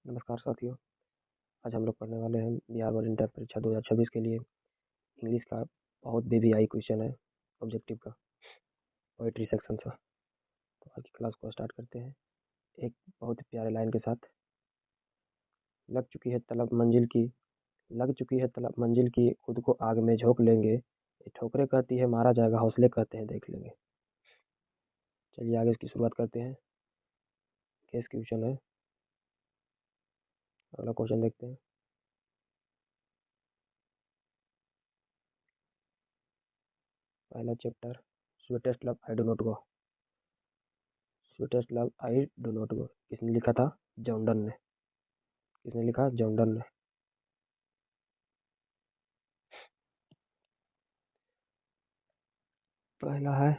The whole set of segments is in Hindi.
नमस्कार साथियों, आज हम लोग पढ़ने वाले हैं बिहार बोर्ड इंटर परीक्षा 2026 के लिए इंग्लिश का बहुत वीवीआई क्वेश्चन है ऑब्जेक्टिव का, पोएट्री सेक्शन का। तो आज की क्लास को स्टार्ट करते हैं एक बहुत ही प्यारे लाइन के साथ। लग चुकी है तलब मंजिल की, खुद को आग में झोंक लेंगे, ये ठोकरें कहती है मारा जाएगा, हौसले कहते हैं देख लेंगे। चलिए आगे इसकी शुरुआत करते हैं। केस क्वेश्चन है, अगला क्वेश्चन देखते हैं। पहला chapter, sweetest love I do not go. Sweetest love I do not गो किसने लिखा था? जॉन्डन ने। किसने लिखा? जॉन्डन ने। पहला है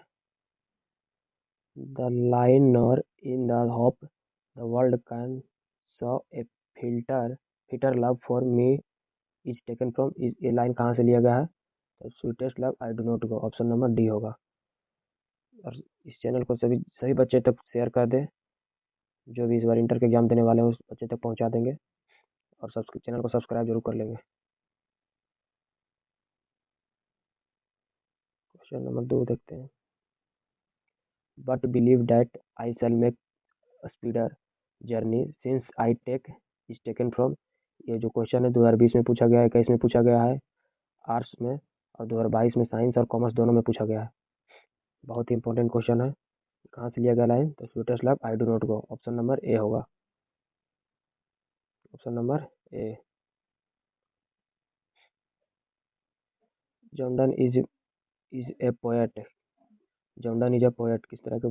the liner in the hope the world can so A fitter love for me is taken from. ये लाइन कहाँ से लिया गया है? तो sweetest love I do not go, option number D होगा। और इस चैनल को सभी सभी बच्चे तक शेयर कर दें, जो भी इस बार इंटर के एग्जाम देने वाले हैं उस बच्चे तक पहुंचा देंगे, और चैनल को सब्सक्राइब जरूर कर लेंगे। क्वेश्चन नंबर 2 देखते हैं। But believe that I shall make speedier journey since I take is taken from. ये जो क्वेश्चन है 2020 में पूछा गया है, 21 में पूछा गया है आर्ट्स में, और 2022 में साइंस और कॉमर्स दोनों में पूछा गया है। बहुत ही इंपॉर्टेंट क्वेश्चन है। कहाँ से लिया गया लाइन? तो sweetest love I do not go, option number A होगा। Option number A. John Donne is a poet. John Donne is a poet किस तरह के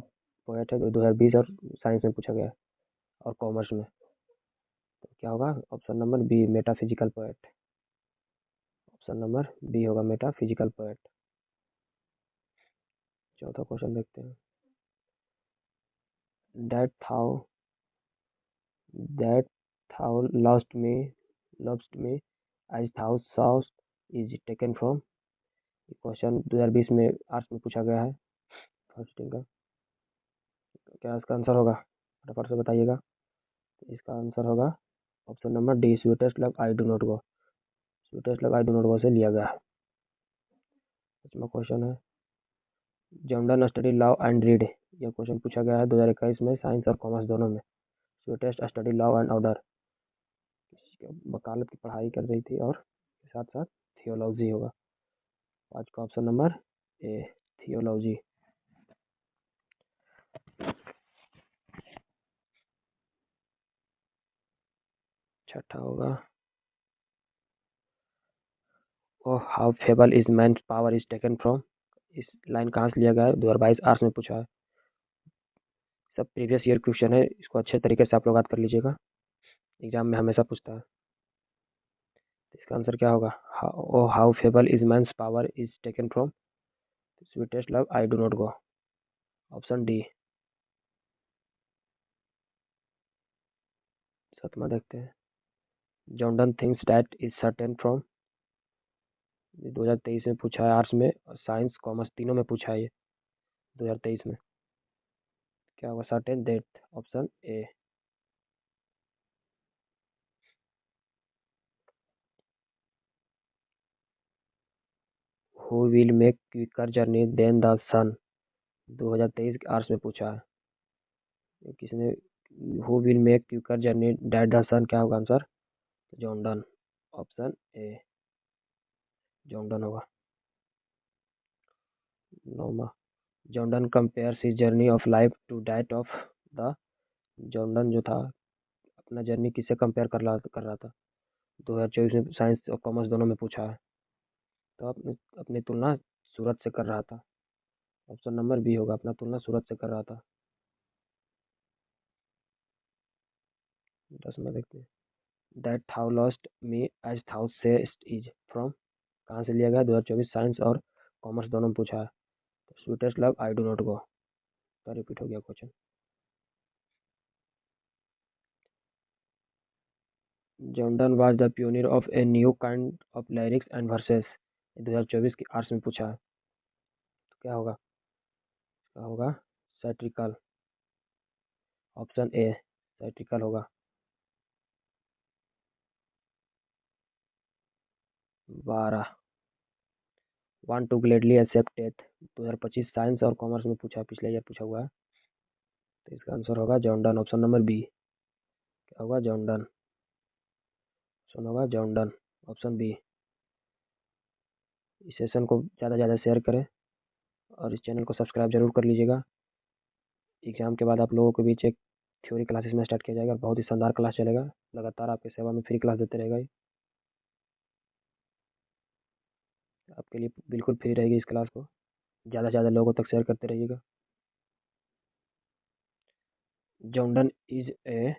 पोएट है? तो 2020 और साइंस में पूछा गया है और कॉमर्स में। तो क्या होगा? Option number B, metaphysical poet. Option number B होगा, मेटाफिजिकल पोएट। चौथा क्वेश्चन देखते हैं। That thou that thou lost me as thou say'st is taken from. Question 2020 में आर्ट्स में पूछा गया है फर्स्ट का। क्या इसका आंसर होगा? फटाफट से बताइएगा। तो इसका आंसर होगा option number D, sweetest love I do not go. Sweetest love I do not गो से लिया गया है। पांचवा क्वेश्चन है John Donne study law and read. यह क्वेश्चन पूछा गया है 2021 में साइंस और कॉमर्स दोनों में। Sweetest study law and order, वकालत की पढ़ाई कर रही थी और साथ साथ थियोलॉजी होगा। आज का ऑप्शन नंबर ए, थियोलॉजी। छठा होगा O how feeble is man power is taken from. इस लाइन कहाँ से लिया गया है? 2022 आर्ट्स में पूछा है। सब प्रीवियस ईयर क्वेश्चन है, इसको अच्छे तरीके से आप लोग याद कर लीजिएगा, एग्जाम में हमेशा पूछता है। इसका आंसर क्या होगा? O how feeble is man power is taken from sweetest love I do not go, option D. सातवां देखते हैं। John Donne things that is certain from. 2023 में पूछा है आर्ट्स में, साइंस कॉमर्स तीनों में पूछा है ये 2023 में। क्या होगा? Certain that, option A. Who will make quicker journey than the sun. 2023 के आर्ट्स में पूछा है। ये किसने? Who will make quicker journey that the sun, क्या होगा answer? John Donne, option A, John Donne होगा। नौमा, John Donne compares his journey of life to that of the. John Donne जो था अपना जर्नी किससे कंपेयर कर रहा था? 2024 में साइंस और कॉमर्स दोनों में पूछा है, तो अपनी तुलना सूरत से कर रहा था। ऑप्शन नंबर बी होगा, अपना तुलना सूरत से कर रहा था। 10 में देखते हैं। That thou lost me as thou say'st is from, कहाँ से लिया गया? 2024 साइंस और कॉमर्स दोनों में पूछा है। तो sweetest love I do not गो का रिपीट हो गया question. John Donne was the pioneer of a new kind of lyrics and versus. 2024 की आर्ट्स में पूछा है। तो क्या होगा? क्या होगा? सैट्रिकल, ऑप्शन ए, सैट्रिकल होगा। 12 want to gladly accept death 2025 science और कॉमर्स में पूछा, पिछले ईयर पूछा हुआ है। तो इसका आंसर होगा John Donne, option number B. क्या होगा? जॉन डन, ऑप्शन होगा जॉन डन, ऑप्शन बी। इस सेशन को ज़्यादा से ज़्यादा शेयर करें और इस चैनल को सब्सक्राइब जरूर कर लीजिएगा। एग्जाम के बाद आप लोगों के बीच एक थ्योरी क्लासेस में स्टार्ट किया जाएगा, बहुत ही शानदार क्लास चलेगा। लगातार आपके सेवा में फ्री क्लास देते रहेगा, आपके लिए बिल्कुल फ्री रहेगी। इस क्लास को ज़्यादा से ज़्यादा लोगों तक शेयर करते रहिएगा। John Donne is a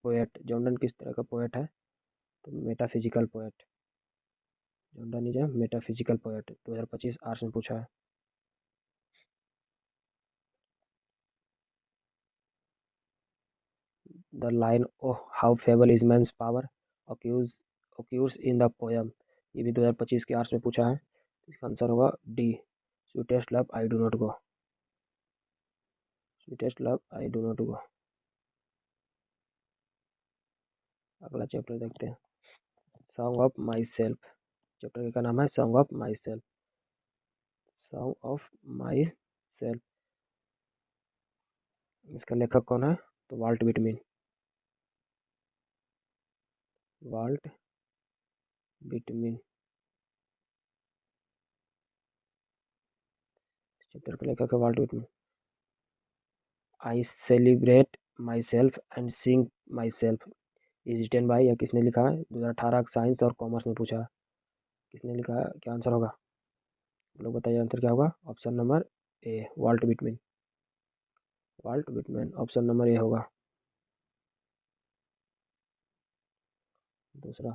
poet. John Donne किस तरह का पोएट है? तो metaphysical poet. John Donne is a metaphysical poet, 2025 arts में पूछा है। The line O how feeble is man's power occurs in the poem, ये भी 2025 के आर्ट्स में पूछा है। इसका आंसर होगा D, sweetest love I do not go. Sweetest love I do not go. अगला चैप्टर देखते हैं, song of myself. Chapter का नाम है song of myself. Song of myself, इसका लेखक कौन है? तो Walt Whitman. Walt Whitman chapter का लेखक है Walt Whitman. I celebrate myself and sing myself is written by, या किसने लिखा है? 2018 साइंस और कॉमर्स में पूछा, किसने लिखा है? क्या आंसर होगा? लोग बताइए आंसर क्या होगा? Option number A, Walt Whitman. Walt Whitman, option number A होगा। दूसरा,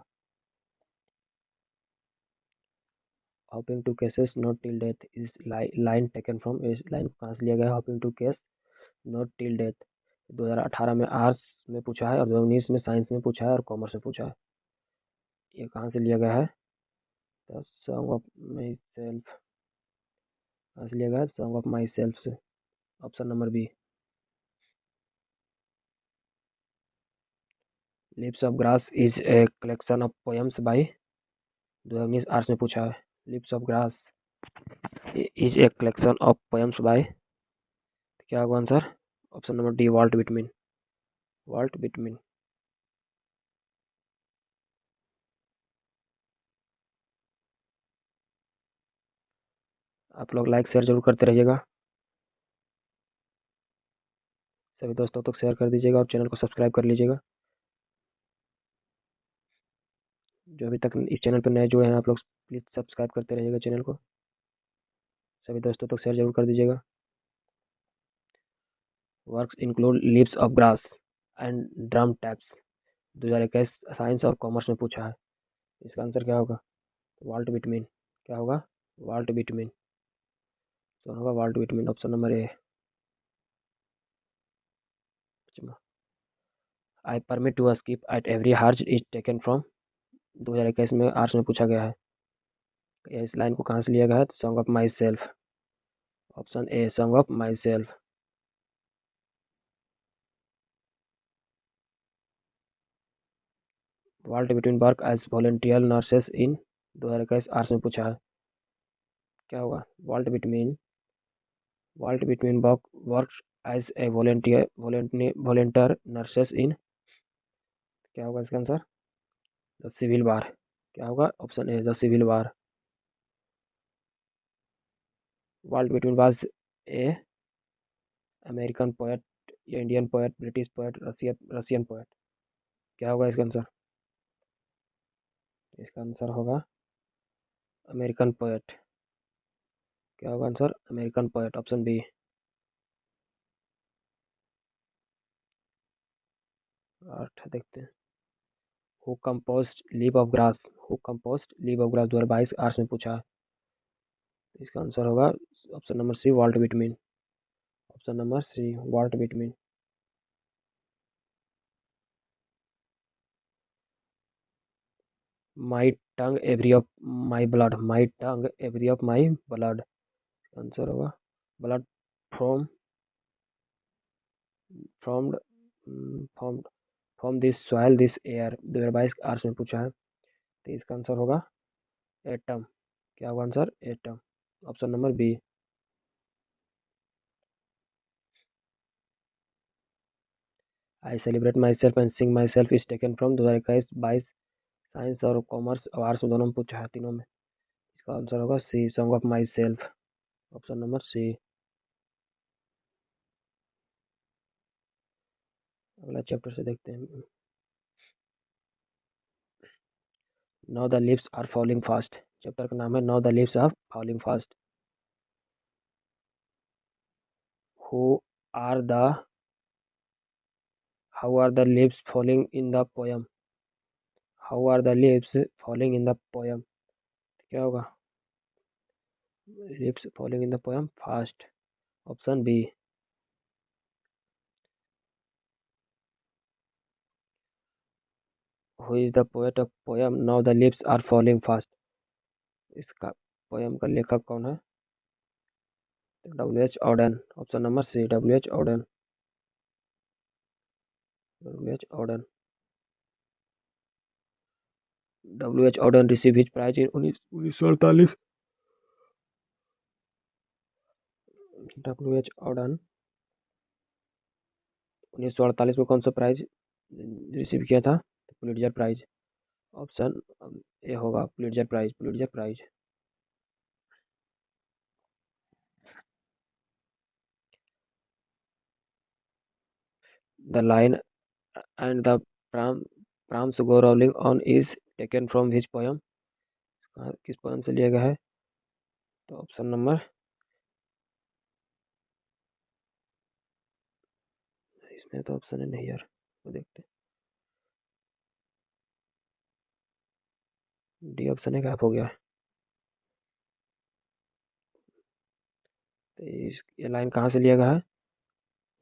hoping to cease not till death is line taken from, इस लाइन को कहाँ से लिया गया? Hoping to cease not till death 2018 में आर्ट्स में पूछा है और 2019 में साइंस में पूछा है और कॉमर्स में पूछा है। ये कहाँ से लिया गया है? The song of myself, कहाँ से लिया गया है? सॉन्ग ऑफ माई सेल्फ से, option number B. Leaves of grass is a collection of poems by, 2019 arts में पूछा है। Leaves of grass is a collection of poems by, क्या होगा answer? Option number D, Walt Whitman. Walt Whitman. आप लोग लाइक शेयर जरूर करते रहिएगा, सभी दोस्तों तक शेयर कर दीजिएगा और चैनल को सब्सक्राइब कर लीजिएगा। जो अभी तक इस चैनल पर नए जुड़े हैं, आप लोग प्लीज़ सब्सक्राइब करते रहिएगा चैनल को, सभी दोस्तों तक शेयर जरूर कर दीजिएगा। Works include leaves of grass and drum taps, 2021 science और कॉमर्स में पूछा है। इसका आंसर क्या होगा? Walt Whitman. क्या होगा? वाल्ट विटमिन, तो होगा Walt Whitman, option number A. I permit to skip at every hearse is taken from, 2021 में आर्ट्स में पूछा गया है। इस लाइन को कहाँ से लिया गया है? Song of myself, option A, song of myself. Walt Whitman work as volunteer nurses in, 2021 arts में पूछा है। क्या होगा? Walt Whitman work as a volunteer nurses in, क्या होगा इसका आंसर? The civil war. क्या होगा? Option A, the civil war. Walt Whitman was a American poet, Indian poet, British poet, Russian poet, क्या होगा इसका आंसर? इसका आंसर होगा अमेरिकन पोएट। क्या होगा answer? American poet, option B. 8 देखते हैं, who composed leaves of grass, who composed leaves of grass 2022 arts में पूछा है। इसका आंसर होगा option number C, Walt Whitman. Option number C, Walt Whitman. My tongue every of my blood, my tongue every of my blood, answer होगा blood from from from from this soil this air, 2022 arts में पूछा है। तो इसका आंसर होगा एटम। क्या होगा answer? Atom. Option number B. I celebrate myself and sing myself is taken from 2021 22 science और कॉमर्स और आर्ट्स दोनों में पूछा है, तीनों में। इसका आंसर होगा C, song of myself. Option number C. अगला चैप्टर से देखते हैं। Now the leaves are falling fast. Chapter का नाम है now the leaves are falling fast. Who are the how are the leaves falling in the poem? How are the leaves falling in the poem? क्या होगा? Leaves falling in the poem fast. Option B. Who is the poet of poem now the leaves are falling fast? इसका पोयम का लेखक कौन है? W H Auden. Option number C, W H Auden. W H Auden. W H Auden receive his prize in 1948। W H Auden 1948 में कौन सा प्राइज रिसीव किया था? Pulitzer prize. ऑप्शन ए होगा Pulitzer prize, Pulitzer prize. The line and the pram prams go rolling on is taken from his poem. किस पोयम से लिया गया है? तो ऑप्शन नंबर, इसमें तो ऑप्शन है नहीं यार, तो देखते हैं। डी ऑप्शन है, गैप हो गया है। तो ये लाइन कहाँ से लिया गया है?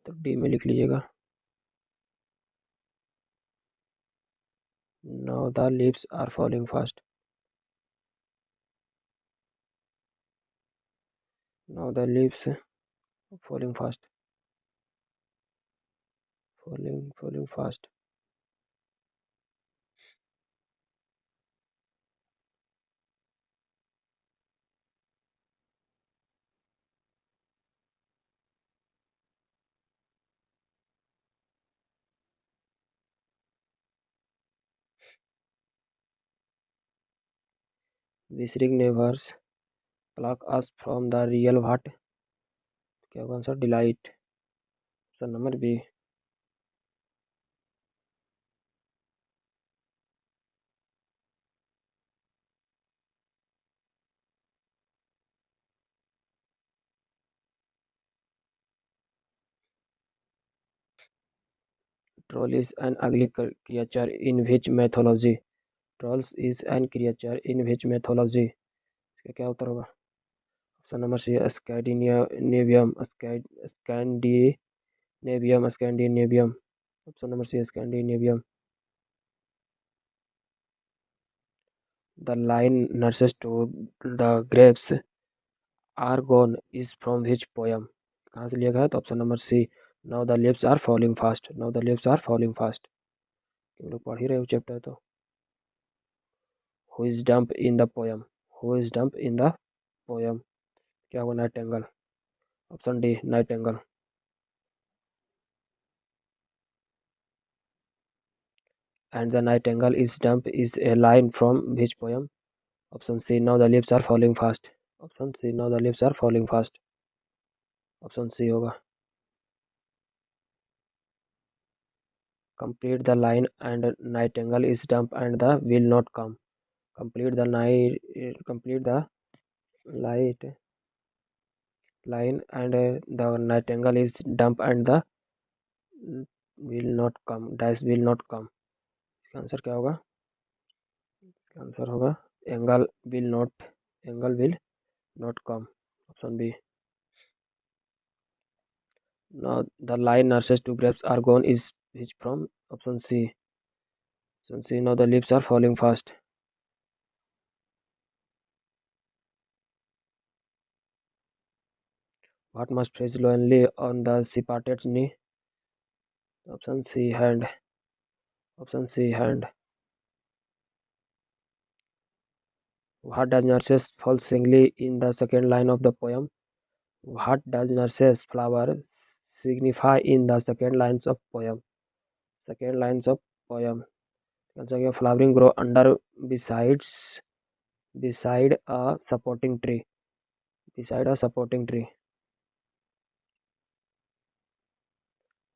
तो डी में लिख लीजिएगा। Now the leaves are falling fast. Now the leaves falling fast. Falling fast. Whispering neighbours pluck us from the real what? क्या होगा answer? Delight. Option number B. Troll is an ugly creature in which mythology? Trolls is an creature in which mythology? इसका क्या उत्तर होगा? Option number C, Scandinavian. Scandinavian. Option number C, Scandinavian. The line nurses to the grapes are gone is from which poem? कहाँ से लिया गया है? तो option number C, now the leaves are falling fast. Now the leaves are falling fast. तुम लोग पढ़ ही रहे हो चैप्टर तो। Who is dumb in the poem? Who is dumb in the poem? क्या हुआ? Nightingale. Option D, nightingale. And the nightingale is dumb is a line from which poem? Option C, now the leaves are falling fast. Option C, now the leaves are falling fast. Option C होगा। Complete the line and nightingale is dumb and the will not come. Complete the light line and the nightingale is dumb and the will not come, dash will not come। इसका आंसर क्या होगा? इसका आंसर होगा angel will not, angel will not come. Option B. Now the line nurses to grapes are gone is from option C। Option C, now the leaves are falling fast। What must freeze lonely on the shepherd's knee? Option C, hand। Option C, hand। What does nurses fall singly in the second line of the poem? What does nurses flower signify in the second lines of poem? Second lines of poem. Also, flowering grow under beside a supporting tree. Beside a supporting tree.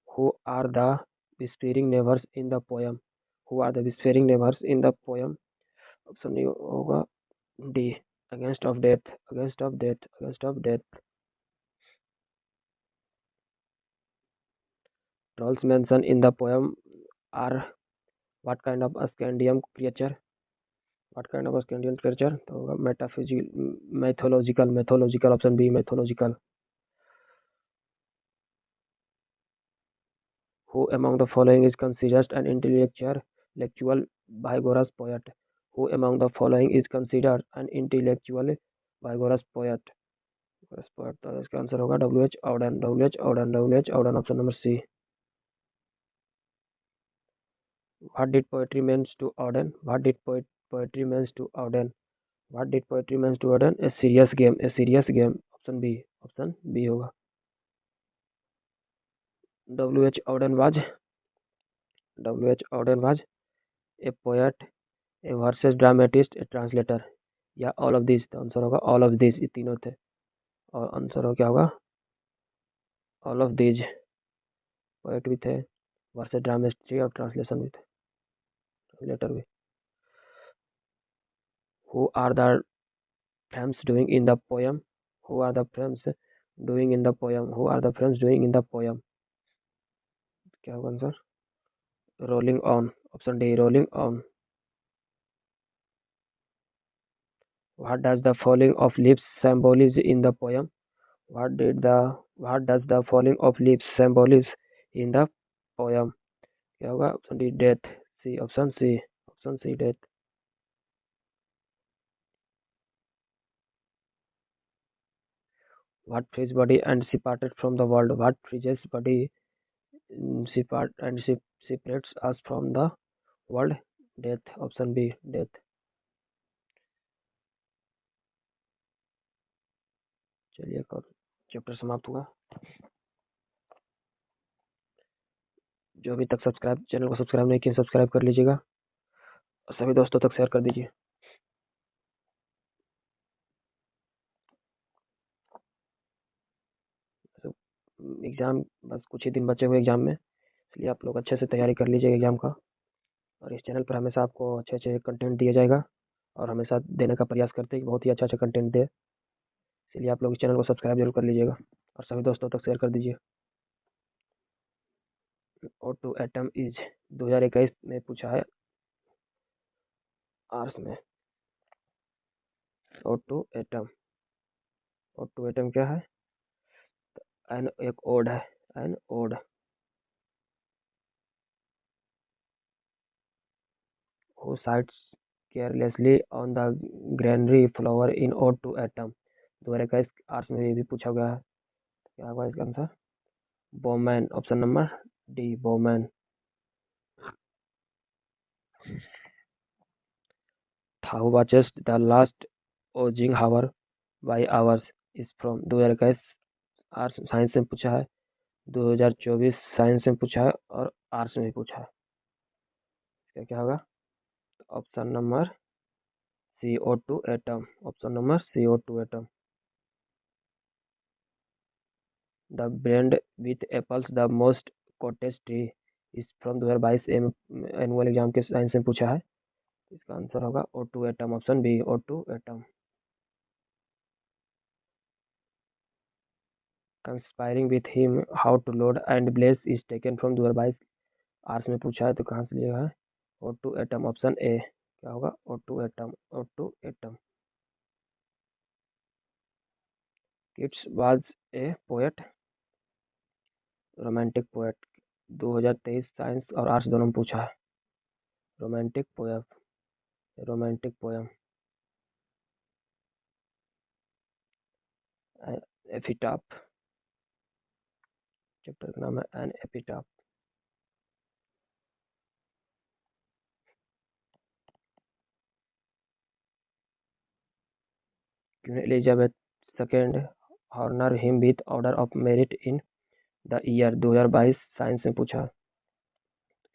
Who are the whispering neighbors in the poem? Who are the whispering neighbors in the poem? Option D होगा D. Against of death. Against of death. Against of death. Trolls mentioned in the poem are what kind of a Scandium creature? What kind of a Scandium creature? तो होगा metaphysical, mythological. Option B, mythological. Who among the following is considered an intellectual Pythagoras poet? Who among the following is considered an intellectual Pythagoras poet? Poet तो इसका आंसर होगा WH Auden. WH Auden. WH Auden. Option number C. What did poetry means to Auden? What did poetry means to Auden? What did poetry means to Auden? A serious game. A serious game. Option B. Option B होगा. WH Auden was a poet, a versus dramatist, a translator. या ऑल ऑफ दिस. तो आंसर होगा ऑल ऑफ दिस. ये तीनों थे और आंसर हो क्या होगा ऑल ऑफ दिस. पोएट भी थे, वर्सेस ड्रामेस्ट और ट्रांसलेशन भी थे, ट्रांसलेटर भी. Who are the frames doing in the poem? Who are the frames doing in the poem? Who are the frames doing in the poem? क्या होगा answer? Rolling on. Option D, rolling on. What does the falling of leaves symbolize in the poem? What does the falling of leaves symbolize in the poem? क्या होगा? Option D, death. C, option C. Option C, death. What frees body and separated from the world? What freezes body and separates us from the world? Death. Option B, death. चलिए चैप्टर समाप्त हुआ. जो अभी तक चैनल को सब्सक्राइब नहीं किया, सब्सक्राइब कर लीजिएगा और सभी दोस्तों तक शेयर कर दीजिए. एग्ज़ाम बस कुछ ही दिन बचे हुए एग्ज़ाम में, इसलिए आप लोग अच्छे से तैयारी कर लीजिएगा एग्ज़ाम का. और इस चैनल पर हमेशा आपको अच्छे अच्छे कंटेंट दिया जाएगा और हमेशा देने का प्रयास करते हैं कि बहुत ही अच्छा अच्छा कंटेंट दे. इसलिए आप लोग इस चैनल को सब्सक्राइब जरूर कर लीजिएगा और सभी दोस्तों तक शेयर कर दीजिए. O2 एटम इज 2021 में पूछा है आर्ट्स में. O2 एटम क्या है? एन एक ओड है. An ode. Who sits carelessly on the granary flower in O2 atom? 2021 arts में ये भी पूछा गया है. क्या होगा इसका answer? Bowman. Option number D, Bowman. Who watches the last oozing hour by hours is from 2021 arts science में पूछा है, 2024 साइंस में पूछा है और आर्ट्स में भी पूछा है. इसका क्या होगा? Option number CO2 atom. Option number CO2 atom. The brand with apples the most cottage tree is from 2022 annual exam के साइंस में पूछा है. इसका आंसर होगा O2 autumn. Option B, O2 autumn. Conspiring with him how to load and bless is taken from 2022 arts में पूछा है, तो कहाँ से लिया है? O2 autumn. Option A. क्या होगा? O2 autumn. O2 autumn. Keats was a poet, romantic poet. 2023 science और आर्ट्स दोनों में पूछा है. Romantic poem. Romantic poem. Epitaph. Chapter का नाम है an epitaph. Queen Elizabeth second honour him with order of merit in the year 2022 science में पूछा,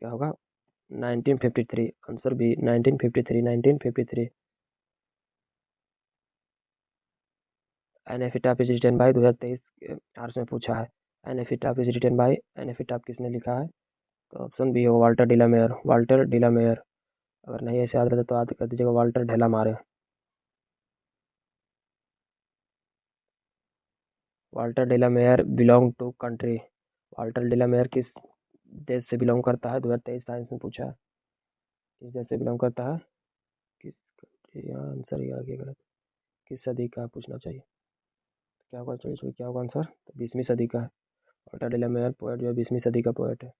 क्या होगा 1953। Answer B 1953। An epitaph is written by 2023 arts में पूछा है। An epitaph is written by, N epitaph किसने लिखा है? तो ऑप्शन बी होगा वाल्टर डिलामेयर। वाल्टर डिलामेयर, अगर नहीं ऐसे याद रहता तो याद कर दीजिएगा, वाल्टर ढेलामारे। Walter de la Mare belong to country, Walter de la Mare किस देश से बिलोंग करता है? 2023 साइंस में पूछा है, किस देश से बिलोंग करता है? किस कंट्री? आंसर ही आ गया गलत। किस सदी का पूछना चाहिए, क्या होगा चॉइस में, क्या होगा आंसर? तो 20वीं सदी का है। वाल्टर डिलामेयर पोएट जो है 20वीं सदी का पोएट है।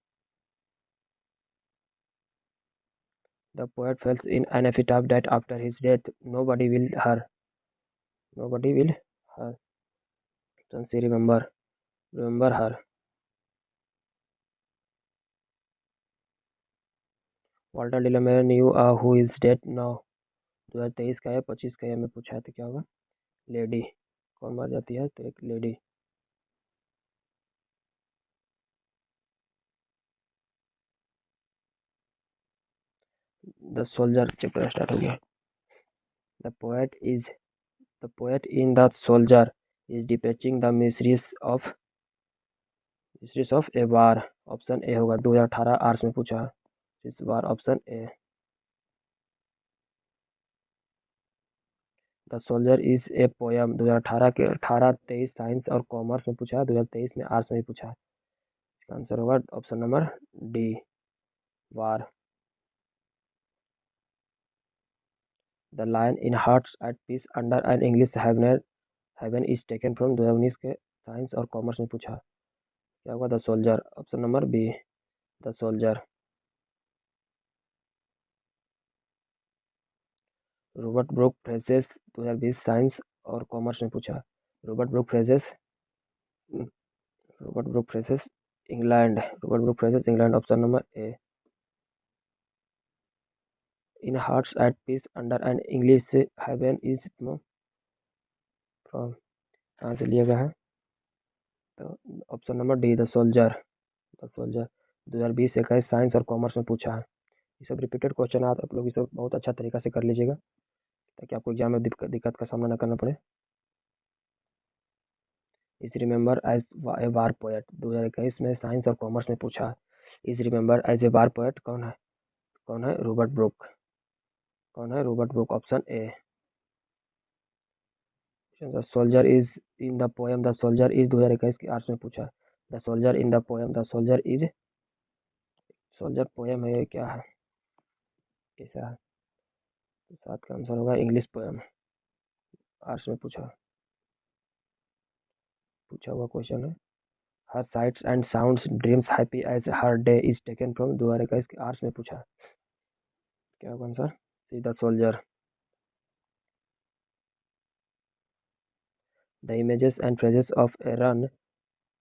The poet felt in an epitaph that after his death nobody will her. Nobody will her. Since he remember her. Walter de la Mare knew who is dead now. 2023 का है, 25 का है, हमें पूछा है तो क्या होगा? लेडी। कौन मर जाती है? तो एक lady. The soldier chapter start हो गया। The poet is the poet in the soldier is depicting the mysteries of a war. Option A होगा 2018 आर्ट्स में पूछा है इस बार, option A. The soldier is a poem 2018 के 18-23 साइंस और कॉमर्स में पूछा है, 2023 में आर्ट्स में पूछा है। इसका आंसर होगा option number D, war. The line in hearts at peace under an English heaven is taken from 2019 के साइंस और कॉमर्स में पूछा, क्या होगा? The soldier, option number B, the soldier. Robert Brooke praises 2020 science और कॉमर्स में पूछा, Robert Brooke praises, Robert Brooke praises England, Robert Brooke praises England, option number A. In hearts at peace under an English heaven is from, कहाँ से लिया गया है? तो option number D, the soldier. The soldier 2020-21 science और कॉमर्स में पूछा है। ये सब रिपीटेड क्वेश्चन आप लोग इसे बहुत अच्छा तरीका से कर लीजिएगा ताकि आपको एग्जाम में दिक्कत का सामना न करना पड़े। Is remember as a war poet 2021 में साइंस और कॉमर्स में पूछा है। Is remember as a war poet कौन है? कौन है? Robert Brooke. कौन है? Robert Brooke, option A. The soldier is in the poem the soldier is 2021 के आर्ट्स में पूछा। The soldier in the poem the soldier is, soldier poem है क्या है, कैसा है? तो सात का आंसर होगा इंग्लिश पोएम, आर्ट्स में पूछा हुआ क्वेश्चन है। Her sights and sounds dreams happy as her day is taken from 2021 के आर्ट्स में पूछा, क्या होगा answer? C, the soldier. The images and phrases of a run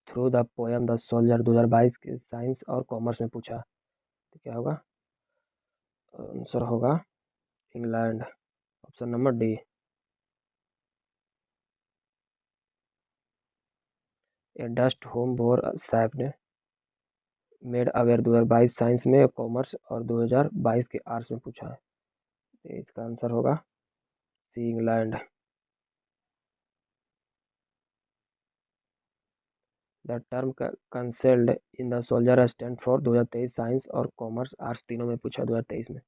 through the poem the soldier 2022 के साइंस और कॉमर्स में पूछा, तो क्या होगा? आंसर होगा England, option number D. A dust home bore shaped made aware 2022 science में कॉमर्स और 2022 के आर्ट्स में पूछा है, तो इसका आंसर होगा C, England. The term concealed in the soldier stand for 2023 science और कॉमर्स आर्ट्स तीनों में पूछा, 2023 में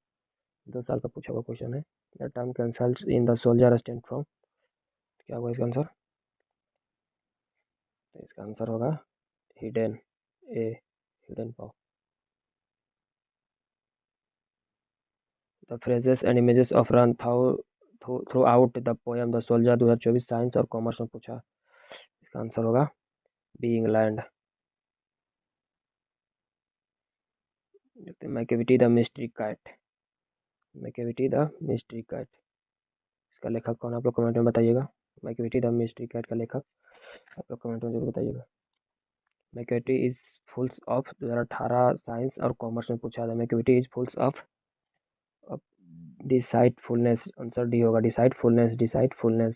2 साल का पूछा हुआ क्वेश्चन है। The term concealed in the soldier stand from, क्या होगा इसका आंसर? तो इसका आंसर होगा hidden, A, hidden power. The phrases and images of run through out the poem the soldier 2024 science और कॉमर्स में पूछा, इसका आंसर होगा B, England. Macavity the mystery cat, Macavity the mystery cat, इसका लेखक कौन? आप लोग कमेंट में बताइएगा। मैकेविटी द मिस्ट्री कैट का लेखक आप लोग कमेंट में जरूर बताइएगा। Macavity is full of 2018 science और कॉमर्स में पूछा था। Macavity is full of deceitfulness, answer D होगा, deceitfulness, deceitfulness.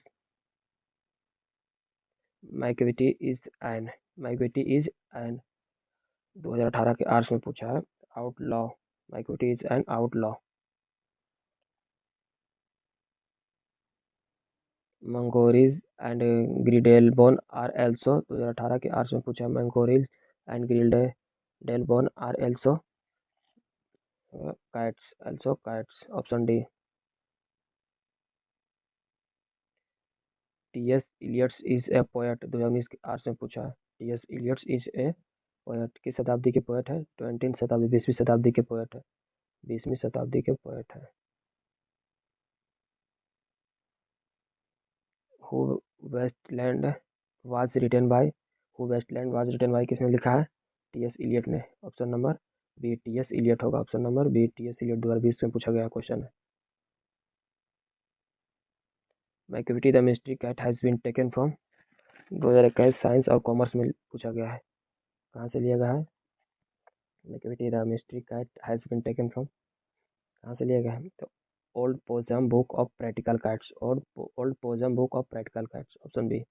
Macavity is an 2018 के आर्ट्स में पूछा है। Outlaw, Macavity is an outlaw. Mungojerrie and Griddlebone are also 2018 के आर्ट्स में पूछा है। Mungojerrie and Griddlebone are also cats, option D. T S. Eliot's is a poet 2019 के आर्ट्स में पूछा है। T.S.. Eliot's is a poet, किस शताब्दी के पोएट है? 20वीं शताब्दी, 20वीं शताब्दी के पोएट है। 20वीं शताब्दी के पोएट है। Who Wasteland was written by, किसने लिखा है? टी.एस. इलियट ने। Option number B T S. Eliot होगा। Option number B T S. Eliot 2020 में पूछा गया क्वेश्चन है। Macavity the mystery cat has been taken from 2021 science और कॉमर्स में पूछा गया है। कहाँ से लिया गया है? Macavity the mystery cat has been taken from, कहाँ से लिया गया है? तो old Possum book of practical cats, old Possum book of practical cats, option B.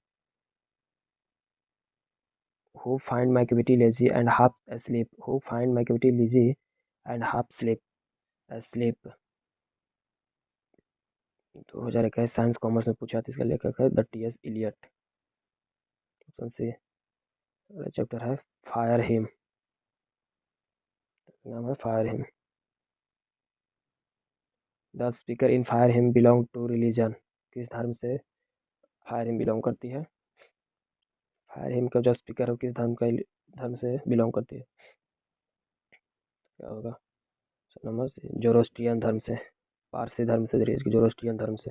Who find my cavity lazy and half asleep? Who find my cavity lazy and half asleep? 2021 science commerce में पूछा था। इसका लेखक है the T S. Eliot. Option C. Chapter है फायर हिम, नाम है fire hymn. The speaker in fire hymn belong to religion, किस धर्म से फायर हिम बिलोंग करती है? फायर हिम का जो स्पीकर है किस धर्म से बिलोंग करती है? क्या होगा? नंबर सी, जोरोस्ट्रियन धर्म से, पारसी धर्म से, जोरोस्ट्रियन धर्म से।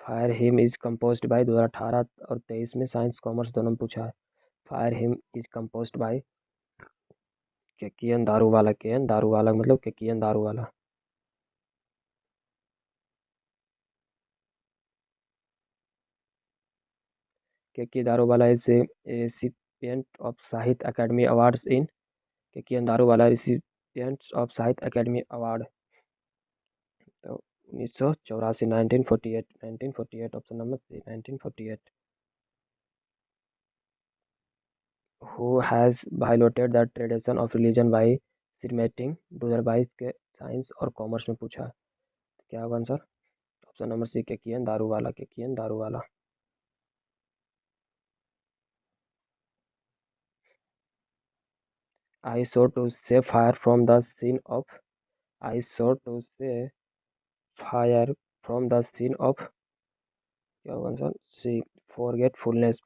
Fire hymn is composed by 2018 और 23 में साइंस कॉमर्स दोनों में पूछा है। Fire hymn is composed by Keki N Daruwalla, मतलब Keki N Daruwalla. Keki Daruwalla is recipient of Sahitya Akademi awards in, Keki N Daruwalla recipient of Sahitya Akademi award तो 1984, 1948, option number C 1948। Who has violated the tradition of religion by cremating 2022 के साइंस और कॉमर्स में पूछा है। क्या होगा answer? Option number C Keki N Daruwalla. I sought to save fire from the scene of, I sought to save fire from the scene of, क्या होगा आंसर? सी फॉरगेटफुलनेस।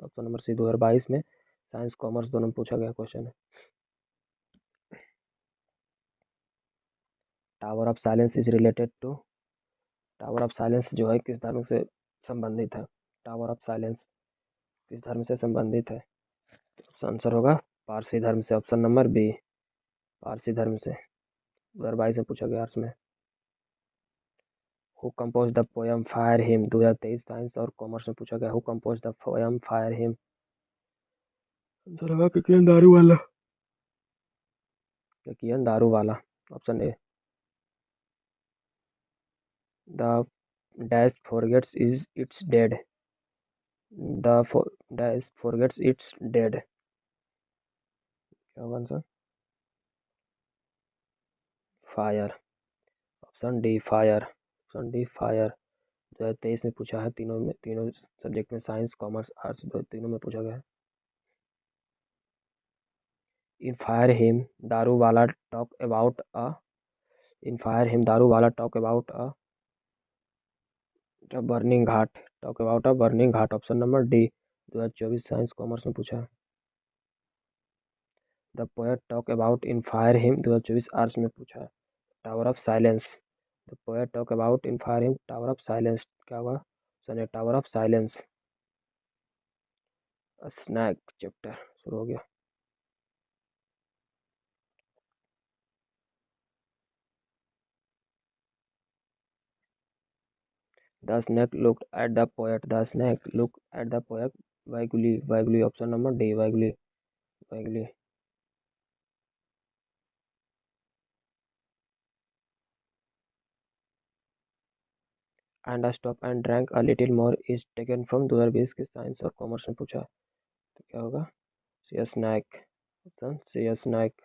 ऑप्शन नंबर सी 2022 में साइंस कॉमर्स दोनों में पूछा गया क्वेश्चन है। Tower of silence is related to, tower of silence जो है किस धर्म से संबंधित है? टावर ऑफ साइलेंस किस धर्म से संबंधित है? तो आंसर होगा पारसी धर्म से। ऑप्शन नंबर बी पारसी धर्म से 2022 में पूछा गया इसमें। Who compose the poem fire hymn 2023 science और कॉमर्स में पूछा गया। Who compose the poem fire hymn? Keki N Daruwalla, Keki N Daruwalla. Option A. The dash forgets is its dead, dash forgets its dead, क्या होगा answer? Fire, option D fire, option D fire 2023 में पूछा है। तीनों सब्जेक्ट में, साइंस कॉमर्स आर्ट्स तीनों में पूछा गया है। In fire hymn Daruwalla talk about a, in fire hymn Daruwalla talk about burning ghat, talk about a burning ghat. Option number D 2024 science commerce में पूछा है। The poet talk about in fire hymn 2024 arts में पूछा है। Tower of silence, the poet talk about in fire hymn tower of silence, क्या होगा? सने tower of silence. Snake chapter शुरू हो गया। The snake looked at the poet, the snake look at the poet vaguely, option number D vaguely. And stop and drank a little more is taken from 2020 के साइंस और कॉमर्स में पूछा। तो क्या होगा? C snake. Option C snake.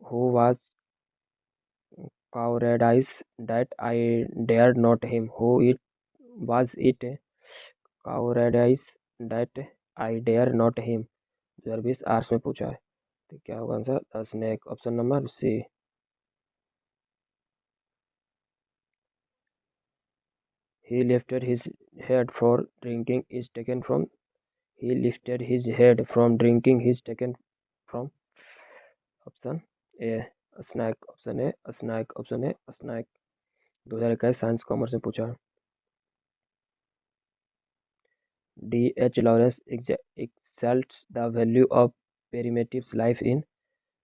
Who was cowardice that I dared not him? Who it was it cowardice that I dare not him? 2020 arts में पूछा है। तो क्या होगा answer? The snake. Option number C. He lifted his head for drinking is taken from. He lifted his head from drinking is taken from. Option A snack. Option A snack. Option A snack. 2021 science commerce में पूछा। D.H. Lawrence excels the value of primitive life in.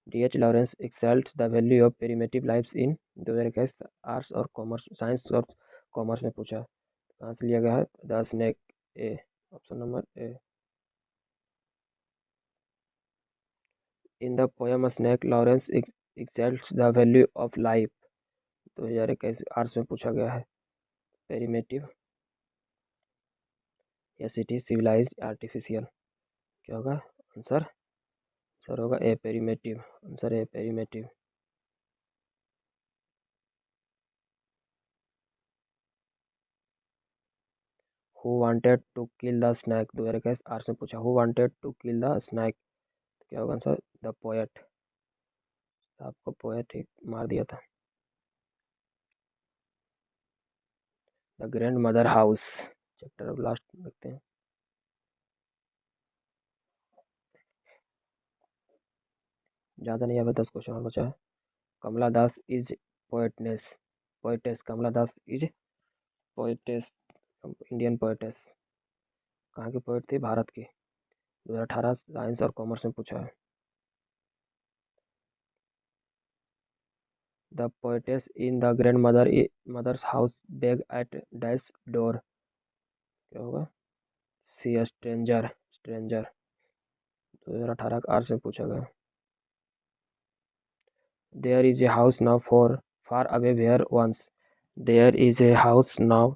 D.H. Lawrence excels the value of primitive lives in 2021 arts और कॉमर्स, साइंस और कॉमर्स में पूछा। कहाँ से लिया गया है? The snake. A. Option number A. In the poem snake Lawrence excels the value of life 2021 arts में पूछा गया है। पेरिमेटिव या सिटी सिविलाइज आर्टिफिशियल। क्या होगा आंसर? आंसर होगा A primitive. Answer A primitive. Who wanted to kill the snake 2021 arts में पूछा। Who wanted to kill the snake. क्या होगा आंसर? The poet. आपको पोएट ही मार दिया था। The grand mother house chapter of last देखते हैं। ज़्यादा नहीं, अब 10 क्वेश्चन और बचा है। Kamala Das is poetess poetess. Kamala Das is poetess Indian poetess. कहाँ की पोएट थी? भारत की। 2018 साइंस और कॉमर्स में पूछा है। The poetess in the grandmother's house beg at dash door. क्या होगा? सी स्ट्रेंजर। स्ट्रेंजर 2018 का आर्ट्स में पूछा गया। There is a house now far away where once. There is a house now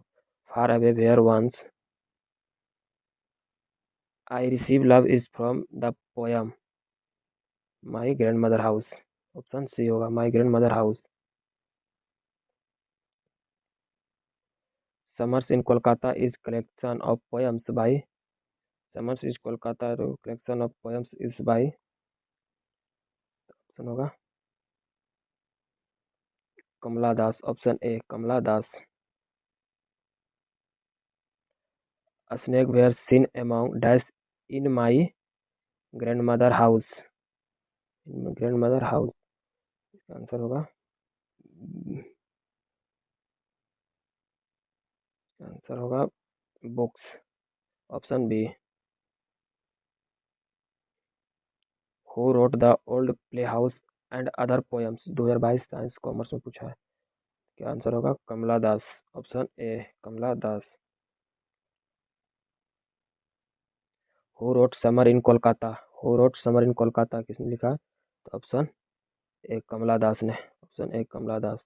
far away where once. I receive love is from the poem My Grandmother House. Option C होगा My Grandmother House. Summers in Kolkata is collection of poems by. Summers is Kolkata collection of poems is by. Option होगा Kamala Das. Option A Kamala Das. A snake were seen among dash in my grandmother house. In my grandmother house. इसका आंसर होगा आंसर होगा books. Option B. Who wrote the old play house and other poems 2022 science commerce में पूछा है। क्या आंसर होगा? Kamala Das. Option A Kamala Das. Who wrote summer in Kolkata. Who wrote summer in Kolkata किसने लिखा? तो ऑप्शन ए कमला दास ने। Option A Kamala Das.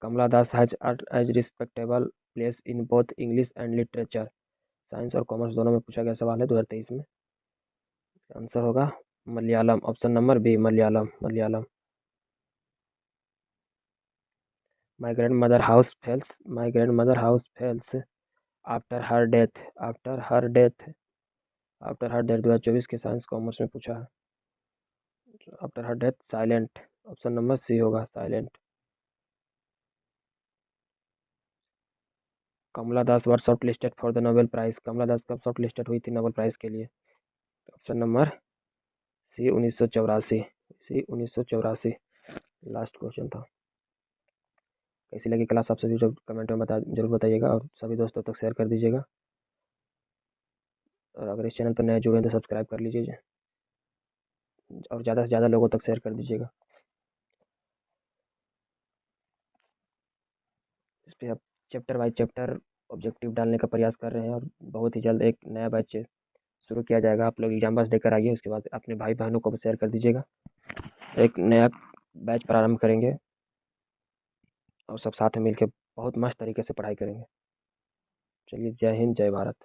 Kamala Das has respectable place in both English and literature. Science और कॉमर्स दोनों में पूछा गया सवाल है 2023 में। आंसर होगा Malayalam. Option number B Malayalam. Malayalam. My grand mother house fells. My grand mother house fells after her death. After her death. After her death 2024 के साइंस कॉमर्स में पूछा है। After her death silent. Option number C होगा silent. Kamala Das were short listed for the Nobel prize. Kamala Das कब शॉर्ट लिस्टेड हुई थी नोबेल प्राइज के लिए? Option number C 1984। सी 1984 लास्ट क्वेश्चन था। कैसी लगी क्लास आप सभी कमेंट में जरूर बताइएगा और सभी दोस्तों तक शेयर कर दीजिएगा। और अगर इस चैनल पर नए जुड़े हैं तो सब्सक्राइब कर लीजिए और ज़्यादा से ज़्यादा लोगों तक शेयर कर दीजिएगा। इस पर आप चैप्टर बाई चैप्टर ऑब्जेक्टिव डालने का प्रयास कर रहे हैं और बहुत ही जल्द एक नया बैच शुरू किया जाएगा। आप लोग एग्जाम बस देकर आइए, उसके बाद अपने भाई बहनों को भी शेयर कर दीजिएगा। एक नया बैच प्रारंभ करेंगे और सब साथ में मिलके बहुत मस्त तरीके से पढ़ाई करेंगे। चलिए, जय हिंद, जय भारत।